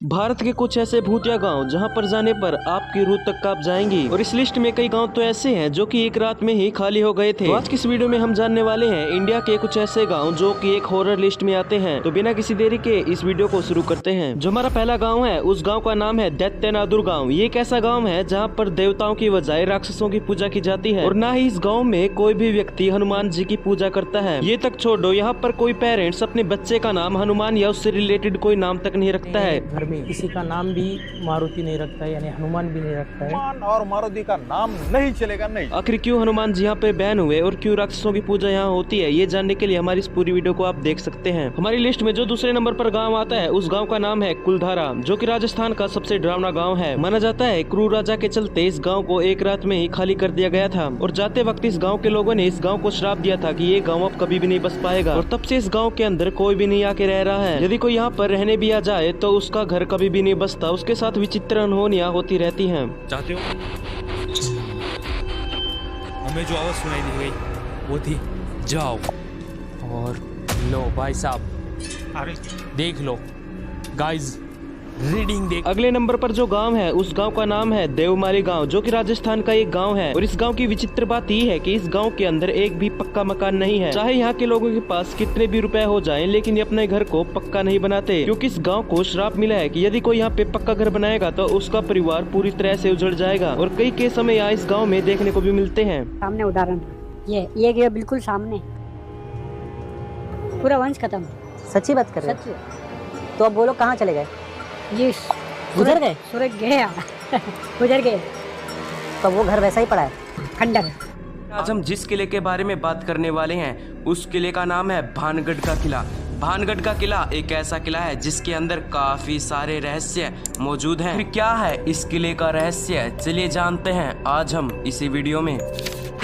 भारत के कुछ ऐसे भूतिया गांव जहां पर जाने पर आपकी रूह तक कांप जाएंगी। और इस लिस्ट में कई गांव तो ऐसे हैं जो कि एक रात में ही खाली हो गए थे। तो आज की इस वीडियो में हम जानने वाले हैं इंडिया के कुछ ऐसे गांव जो कि एक हॉरर लिस्ट में आते हैं। तो बिना किसी देरी के इस वीडियो को शुरू करते हैं। जो हमारा पहला गाँव है उस गाँव का नाम है दैत्यनादुर गाँव। ये एक ऐसा गाँव है जहाँ पर देवताओं की बजाय राक्षसों की पूजा की जाती है और न ही इस गाँव में कोई भी व्यक्ति हनुमान जी की पूजा करता है। ये तक छोड़ो, यहाँ पर कोई पेरेंट्स अपने बच्चे का नाम हनुमान या उससे रिलेटेड कोई नाम तक नहीं रखता है। घर में किसी का नाम भी मारुति नहीं रखता है, यानी हनुमान भी नहीं रखता है। हनुमान और मारुति का नाम नहीं चलेगा, नहीं। आखिर क्यों हनुमान जी यहाँ पे बैन हुए और क्यों राक्षसों की पूजा यहाँ होती है, ये जानने के लिए हमारी इस पूरी वीडियो को आप देख सकते हैं। हमारी लिस्ट में जो दूसरे नंबर पर गांव आता है उस गांव का नाम है कुलधारा, जो कि राजस्थान का सबसे डरावना गांव है। माना जाता है क्रूर राजा के चलते इस गाँव को एक रात में ही खाली कर दिया गया था और जाते वक्त इस गाँव के लोगों ने इस गाँव को श्राप दिया था कि ये गाँव अब कभी भी नहीं बस पाएगा। और तब से इस गाँव के अंदर कोई भी नहीं आके रह रहा है। यदि कोई यहाँ पर रहने भी आ जाए तो उसका घर कभी भी नहीं बसता, उसके साथ विचित्र अनहोनियां होती रहती हैं। चाहते हो हमें जो आवाज सुनाई दी गई वो थी जाओ। और लो भाई साहब, अरे देख लो गाइस, रीडिंग देख। अगले नंबर पर जो गांव है उस गांव का नाम है देवमाली गांव, जो कि राजस्थान का एक गांव है। और इस गांव की विचित्र बात ये है कि इस गांव के अंदर एक भी पक्का मकान नहीं है। चाहे यहाँ के लोगों के पास कितने भी रुपए हो जाएं, लेकिन ये अपने घर को पक्का नहीं बनाते, क्योंकि इस गांव को श्राप मिला है कि यदि कोई यहाँ पे पक्का घर बनाएगा तो उसका परिवार पूरी तरह से उजड़ जाएगा। और कई केस हमें यहाँ इस गाँव में देखने को भी मिलते हैं। सामने उदाहरण ये बिल्कुल सामने, पूरा वंश खत्म। सच्ची बात कर रहे सच्ची हो? तो अब बोलो कहाँ चले गए? ये गुजर गए? सूरज गया गुजर गए। तो वो घर वैसा ही पड़ा है, खंडर। आज हम जिस किले के बारे में बात करने वाले हैं उस किले का नाम है भानगढ़ का किला। भानगढ़ का किला एक ऐसा किला है जिसके अंदर काफी सारे रहस्य मौजूद हैं। फिर क्या है इस किले का रहस्य, चलिए जानते हैं आज हम इसी वीडियो में।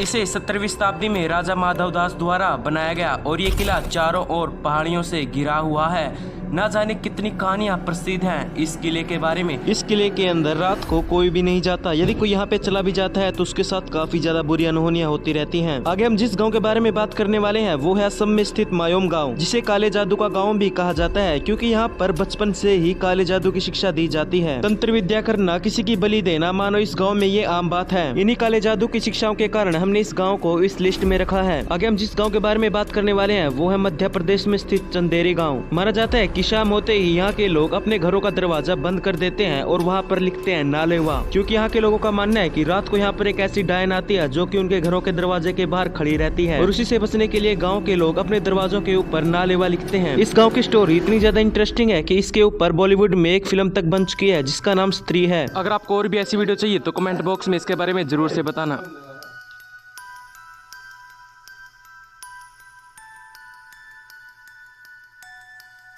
इसे 17वीं शताब्दी में राजा माधवदास द्वारा बनाया गया और ये किला चारों ओर पहाड़ियों से घिरा हुआ है। ना जाने कितनी कहानियां प्रसिद्ध हैं इस किले के बारे में। इस किले के अंदर रात को कोई भी नहीं जाता, यदि कोई यहाँ पे चला भी जाता है तो उसके साथ काफी ज्यादा बुरी अनहोनियां होती रहती हैं। आगे हम जिस गांव के बारे में बात करने वाले हैं वो है असम में स्थित मायोम गांव, जिसे काले जादू का गांव भी कहा जाता है, क्योंकि यहाँ पर बचपन से ही काले जादू की शिक्षा दी जाती है। तंत्र विद्या करना, किसी की बलि देना, मानो इस गाँव में ये आम बात है। इन्हीं काले जादू की शिक्षाओं के कारण हमने इस गाँव को इस लिस्ट में रखा है। आगे हम जिस गाँव के बारे में बात करने वाले हैं वो है मध्य प्रदेश में स्थित चंदेरी गाँव। माना जाता है कि शाम होते ही यहाँ के लोग अपने घरों का दरवाजा बंद कर देते हैं और वहाँ पर लिखते हैं नालेवा, क्योंकि यहाँ के लोगों का मानना है कि रात को यहाँ पर एक ऐसी डायन आती है जो कि उनके घरों के दरवाजे के बाहर खड़ी रहती है और उसी से बचने के लिए गाँव के लोग अपने दरवाजों के ऊपर नालेवा लिखते हैं। इस गाँव की स्टोरी इतनी ज्यादा इंटरेस्टिंग है कि इसके ऊपर बॉलीवुड में एक फिल्म तक बन चुकी है जिसका नाम स्त्री है। अगर आपको और भी ऐसी वीडियो चाहिए तो कमेंट बॉक्स में इसके बारे में जरूर से बताना।